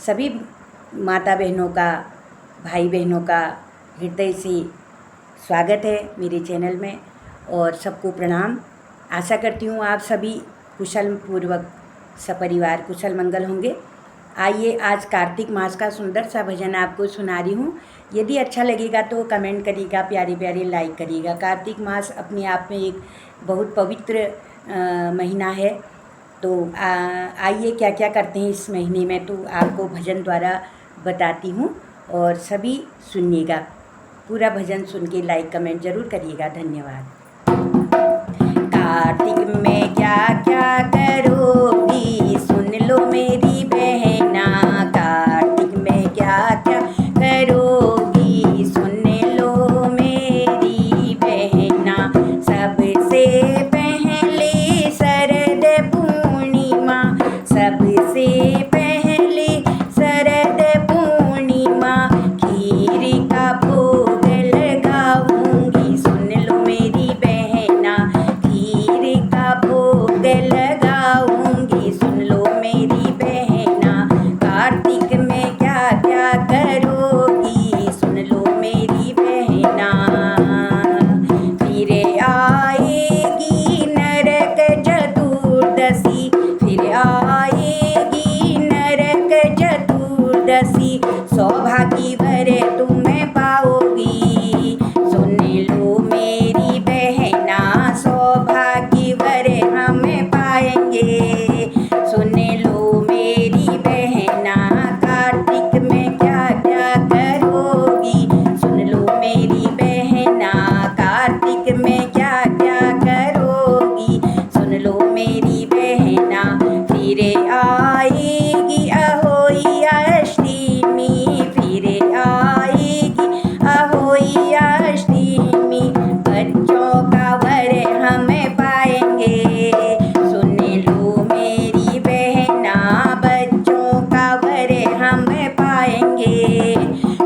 सभी माता बहनों का, भाई बहनों का हृदय से स्वागत है मेरे चैनल में और सबको प्रणाम। आशा करती हूँ आप सभी कुशल पूर्वक सपरिवार कुशल मंगल होंगे। आइए आज कार्तिक मास का सुंदर सा भजन आपको सुना रही हूँ। यदि अच्छा लगेगा तो कमेंट करिएगा, प्यारे प्यारे लाइक करिएगा। कार्तिक मास अपने आप में एक बहुत पवित्र महीना है। तो आइए क्या क्या करते हैं इस महीने में तो आपको भजन द्वारा बताती हूँ और सभी सुनिएगा। पूरा भजन सुन के लाइक कमेंट ज़रूर करिएगा। धन्यवाद। कार्तिक में क्या क्या करोगी सुन लो मेरी बहना। कार्तिक में क्या क्या करोगी सुन लो मेरी बहना। सबसे पहले शरद पूर्णिमा, सबसे पहले शरद पूर्णिमा, खीर का भोग लगाऊंगी सुन लो मेरी बहना। खीर का भोग लगाऊंगी सुन लो मेरी बहना। कार्तिक में क्या क्या करोगी सुन लो मेरी बहना। फिर आएगी नरक चतुर्दशी, फिर आएगी नरक चतुर्दशी, सौभाग्य भरे तुम्हें पाओगी सुन लो मेरी बहना। सौभाग्य भरे हमें पाएंगे सुन लो मेरी बहना। कार्तिक में क्या क्या करोगी सुन लो मेरी बहना। कार्तिक में क्या क्या करोगी सुन लो मेरी बहना। फिर आएगी अहोई अष्टमी, फिर आएगी अहोई अष्टमी, बच्चों का वर हमें पाएंगे सुन लो मेरी बहना। बच्चों का वर हमें पाएंगे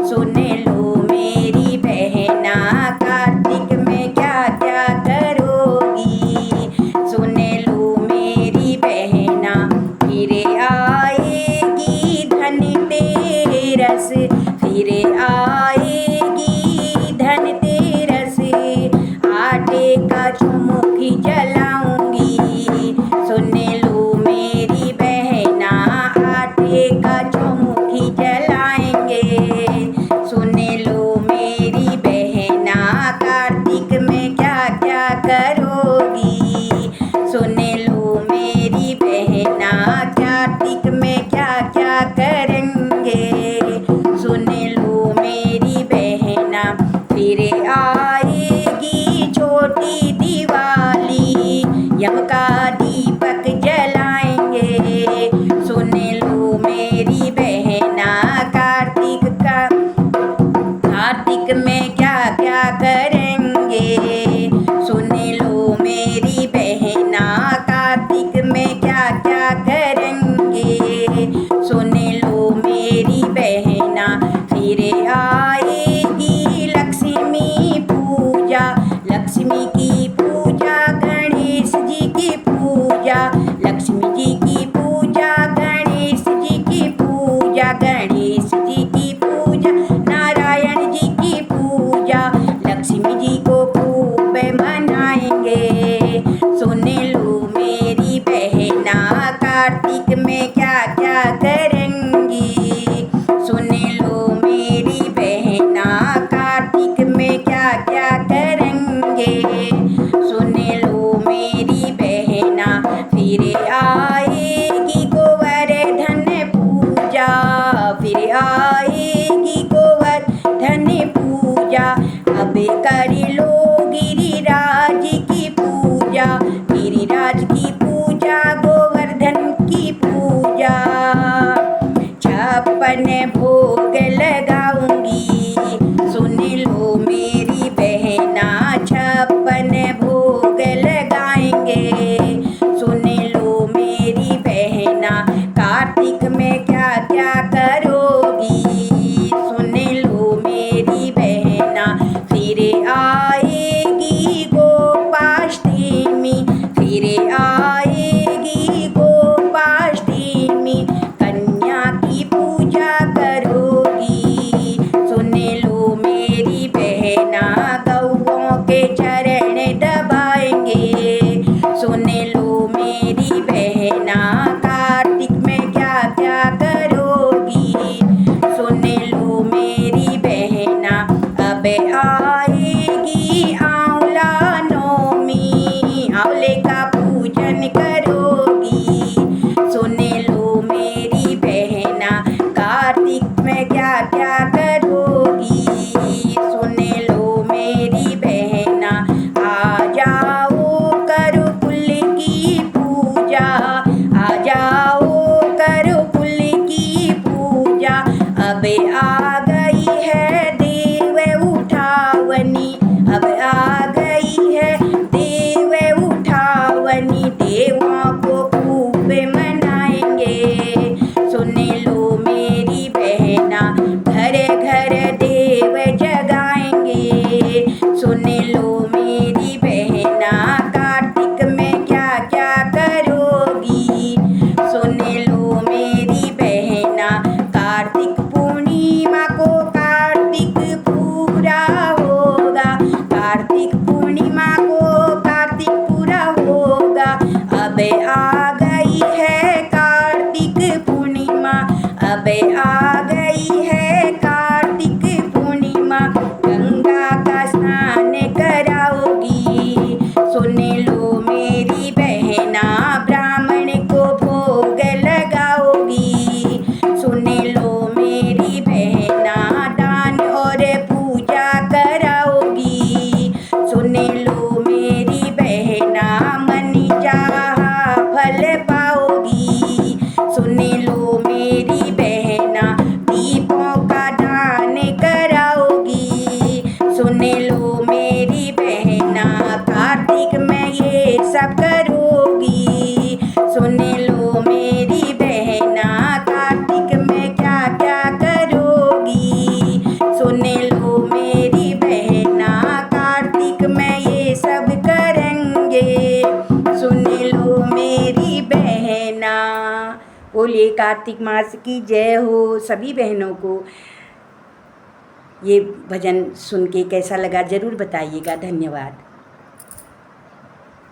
सुन लो मेरी बहना। कार्तिक में क्या क्या करोगी सुन लो मेरी बहना। फिर आएगी धनतेरस, फिर आएगी धनतेरस, आटे का चौमुखी जलाऊंगी सुन लो मेरी बहना। आटे का चौमुखी जलाएंगे सुन लो मेरी बहना। कार्तिक में क्या क्या करोगी सुन लो मेरी बहना। कार्तिक में क्या क्या करेंगे सुन लो मेरी बहना। फिर आएगी छोटी दिवाली, यम का दीपक जलाएंगे सुन लो मेरी बहना। कार्तिक में क्या क्या करेंगे सुन लो मेरी बहना। कार्तिक में क्या क्या करेंगे सुन लो मेरी बहना। फिर आएगी लक्ष्मी पूजा, लक्ष्मी की पूजा, गणेश जी की पूजा, लक्ष्मी जी की पूजा, गणेश जी की पूजा, गणेश जी की पूजा, नारायण जी की पूजा, लक्ष्मी जी को खूब मनाएंगे सुन लो मेरी बहना। कार्तिक में क्या क्या करेंगी सुन लो मेरी बहना। कार्तिक में क्या क्या करेंगे सुन लो मेरी बहना। फिर आएगी गोवर्धन पूजा, फिर आएगी गोवर्धन पूजा, अब कर लो गिरिराज की पूजा, गिरिराज की पूजा, गोवर्धन की पूजा। 56 भोग लगाऊंगी सुन लो मेरी बहना। 56 भोग लगाएंगे सुन लो मेरी बहना। कार्तिक में क्या क्या करोगी सुन लो मेरी बहना। फिर आएगी गोपाष्टमी, फिर आएगी गोपाष्टमी, कन्या की पूजा कार्तिक में क्या क्या करोगी, सुन लो मेरी बहना, आ जाओ करो कुल की पूजा, आ जाओ करो कुल की पूजा। अब आ गई है देव उठावनी, अब आ गई है देव उठावनी, देवों को खूब मनाएंगे, सुन लो मेरी बहना, घर घर देव जगाएंगे, सुन लो मेरी बहना। कार्तिक में क्या क्या करोगी, सुन लो मेरी बहना, कार्तिक पूर्णिमा को कार्तिक पूरा होगा, कार्तिक पूर्णिमा को कार्तिक पूरा होगा। अब आ गई है कार्तिक पूर्णिमा, अब आ गई है कार्तिक पूर्णिमा, गंगा का स्नान कराओगी, सुन लो मेरी बहना, ब्राह्मण को भोग लगाओगी, सुन लो मेरी बहना, दान और पूजा कराओगी, सुन लो मेरी बहना, मन चाहा फल पाओगी, सुन लो मेरी बहना, दीपों का दान कराओगी, सुन लो मेरी बहना। कार्तिक में ये सब करोगी, सुन लो मेरी बहना, कार्तिक में क्या क्या करोगी, सुन लो मेरी बहना, कार्तिक में ये सब करेंगे, सुन लो मेरी बहना। बोलिए कार्तिक मास की जय हो। सभी बहनों को ये भजन सुन के कैसा लगा ज़रूर बताइएगा। धन्यवाद।